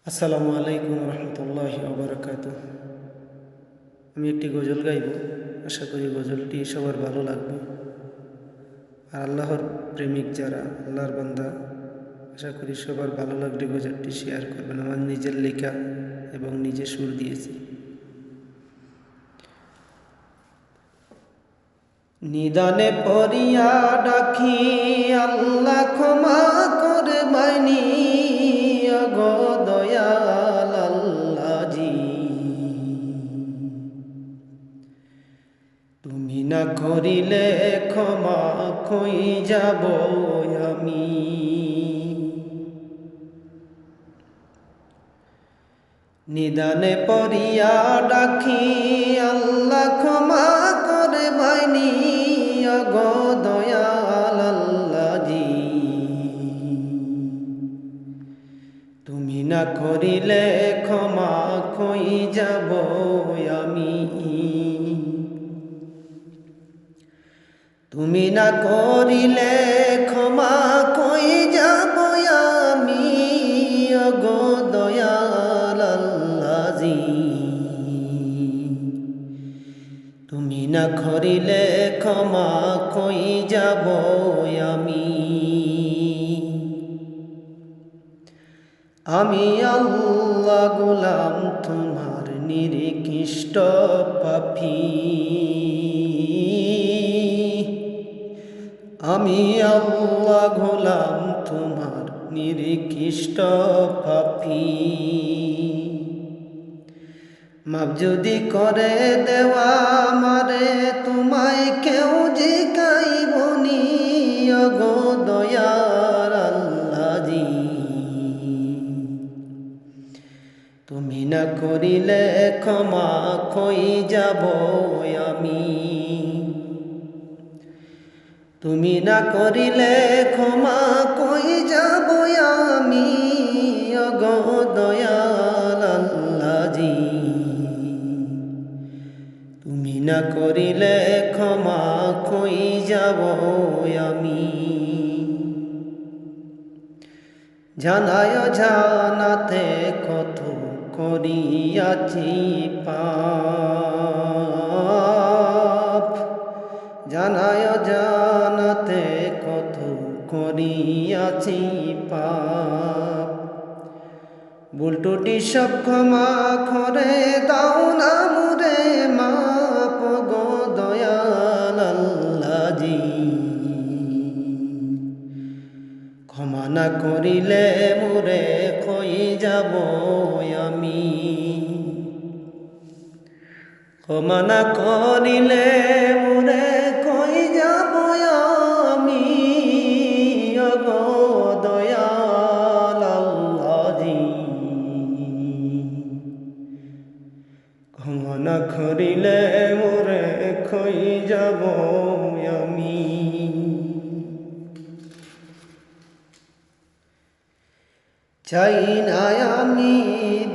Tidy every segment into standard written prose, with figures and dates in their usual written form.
আসসালামু আলাইকুম রহমতুল্লাহি ওবরাকাতুহ। আমি একটি গজল গাইব। আশা করি গজলটি সবার ভালো লাগবে। আর আল্লাহর প্রেমিক যারা, আল্লাহর বান্দা, আশা করি সবার ভালো লাগলে গজলটি শেয়ার করবেন। আমার নিজের লেখা এবং নিজে সুর দিয়েছি। নিদানে পড়িয়া ডাকি আল্লাহ ক্ষমা করে বাইনি অগো দয়াল আল্লাহজি। তুমি না করিলে ক্ষমা কই যাব আমি। নিদানে পড়িয়া ডাকি আল্লাহ ক্ষমা করে বাইনি অগো দয়াল আল্লাহজি। তুমি না করিলে ক্ষমা কই যাব আমি। তুমি না করিলে ক্ষমা কই যাব আমি অগো দয়াল আল্লাহজি। তুমি না করিলে ক্ষমা কই যাব আমি। আমি আল্লাহ গোলাম তোমার নিকৃষ্ট পাপী। আমি আল্লাহ গোলাম তোমার নিকৃষ্ট পাপী। মাপ যদি করে দেওয়া আমারে তোমায় কেউ জিকাইবনি অগো দয়াল আল্লাহজি। তুমি না করিলে ক্ষমা কই যাব আমি। তুমি না করিলে ক্ষমা কই যাব আমি অগো দয়াল আল্লাহজি। তুমি না করিলে ক্ষমা কই যাব আমি। জানায় জানাতে কত করিয়াছি পাপ। জানায় জানাতে কত করিয়াছি পাপ। ভুল ত্রুটি সব ক্ষমা করে দাও না মুরে মাপ গো দয়াল আল্লাহজি। ক্ষমা না করিলে মুরে কই যাব আমি। ক্ষমা না করিলে মুরে কই যাব আমি অগো দয়াল আল্লাহজি। ক্ষমা না করিলে মুরে কই যাব আমি। চাই না আমি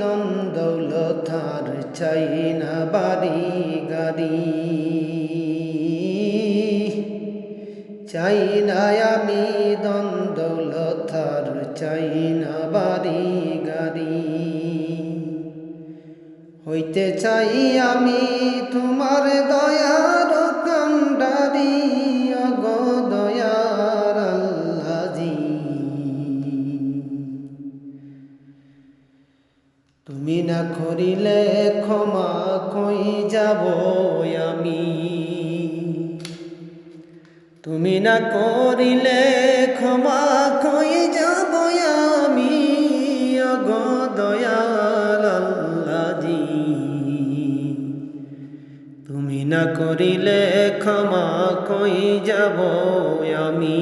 ধন দৌলত আর চাই না বাড়ি গাড়ি। চাই না আমি ধন দৌলত আর চাই না বাড়ি গাড়ি। হইতে চাই আমি তোমার দয়ার কান্ডারি অগো দয়াল আল্লাহজি। তুমি না করিলে ক্ষমা কই যাব আমি। তুমি না করিলে ক্ষমা কই যাব আমি অগো দয়াল আল্লাহজি। তুমি না করিলে ক্ষমা কই যাব আমি।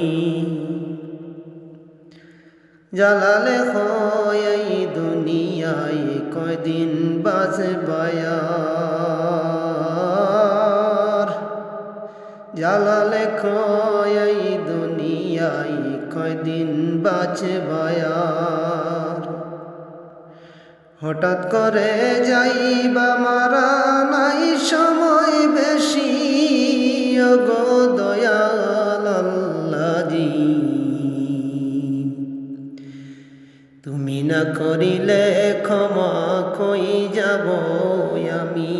জালালে হয় এই দুনিয়ায় কয়দিন বাঁচবায়ার। জালালে হয় এই দুনিয়ায় কয়দিন বাঁচবায়ার। হঠাৎ করে যাইবা মারা নাই সময় বেশি অগো দয়াল আল্লাহজি। তুমি না করিলে ক্ষমা কই যাব আমি।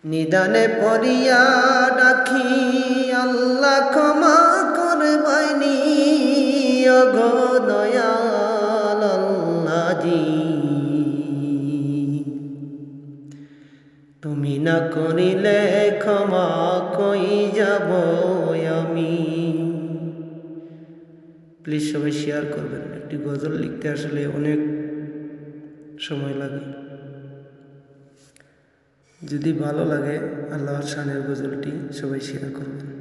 নিদানে পড়িয়া ডাকি আল্লাহ ক্ষমা করবাইনি, ওগো দয়াল আল্লাহজি। তুমি না করিলে ক্ষমা কই যাব আমি। প্লিজ সবাই শেয়ার করবেন। একটি গজল লিখতে আসলে অনেক সময় লাগে। যদি ভালো লাগে আল্লাহর শানের গজলটি সবাই শেয়ার করবেন।